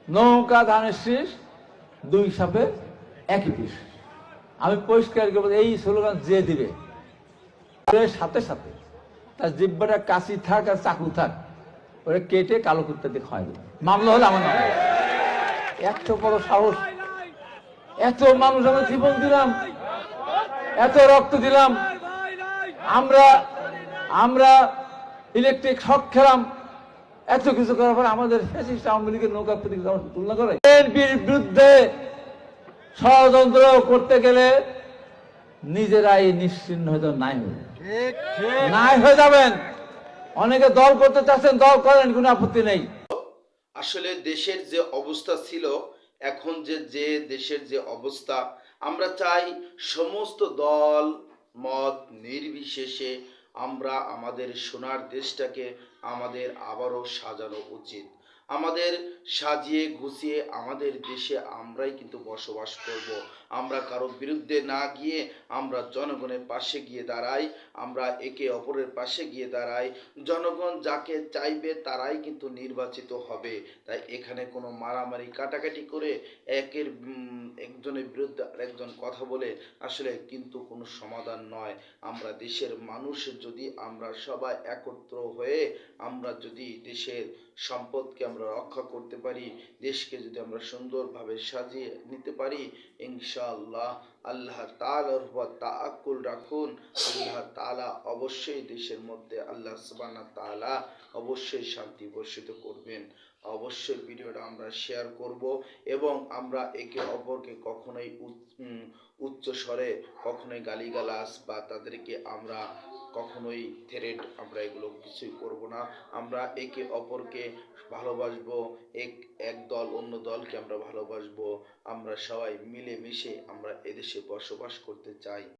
নৌকা ধানের শীষ, দুই সাপে একই বিষ। আমি পরিষ্কার করবো, এই স্লোগান যে দিবে সাথে সাথে তার জিব্বাটা কাশি থাক আর চাকু থাক, ওরা কেটে কালো কুত্তা দিয়ে খাওয়াই দেবে। মামলা হলে আমার নাম। এত বড় সাহস! এত মানুষ আমরা জীবন দিলাম, এত রক্ত দিলাম, আমরা আমরা ইলেকট্রিক শক খেলাম, এত কিছু করার পর আমাদের ফ্যাসিস্ট আওয়ামী লীগের নৌকা প্রতীক তুলনা করে বিএনপির বিরুদ্ধে ষড়যন্ত্র করতে গেলে নিজেরাই নিশ্চিহ্ন হয়তো নাই হয়ে যাবেন। অনেকে দল করতে চাচ্ছেন, দল করেন, কোনো আপত্তি নেই। আসলে দেশের যে অবস্থা ছিল, এখন যে দেশের যে অবস্থা, আমরা চাই সমস্ত দল মত নির্বিশেষে আমরা আমাদের সোনার দেশটাকে আমাদের আবারও সাজানো উচিত। আমাদের সাজিয়ে গুছিয়ে আমাদের দেশে আমরাই কিন্তু বসবাস করব। আমরা কারো বিরুদ্ধে না গিয়ে আমরা জনগণের পাশে গিয়ে দাঁড়াই, আমরা একে অপরের পাশে গিয়ে দাঁড়াই। জনগণ যাকে চাইবে তারাই কিন্তু নির্বাচিত হবে। তাই এখানে কোনো মারামারি কাটাকাটি করে একজনের বিরুদ্ধে আরেকজন কথা বলে আসলে কিন্তু কোনো সমাধান নয়। আমরা দেশের মানুষ যদি আমরা সবাই একত্র হয়ে আমরা যদি দেশের সম্পদকে আমরা রক্ষা করতে পারি, দেশকে যদি আমরা সুন্দরভাবে সাজিয়ে নিতে পারি, ইনশাআল্লাহ আল্লাহ তাআলার উপর তাওয়াক্কুল রাখুন। আল্লাহ তাআলা অবশ্যই দেশের মধ্যে আল্লাহ সুবহানাহু ওয়া তাআলা অবশ্যই শান্তি বর্ষিত করবেন। অবশ্যই ভিডিওটা আমরা শেয়ার করব এবং আমরা একে অপরকে কখনোই উচ্চ স্বরে কখনোই গালিগালাজ বা তাদেরকে আমরা কখনোই থ্রেট আমরা এগুলো কিছুই করব না। আমরা একে অপরকে ভালোবাসবো, এক দল অন্য দলকে আমরা ভালোবাসবো। আমরা সবাই মিলেমিশে আমরা এদেশে বসবাস করতে চাই।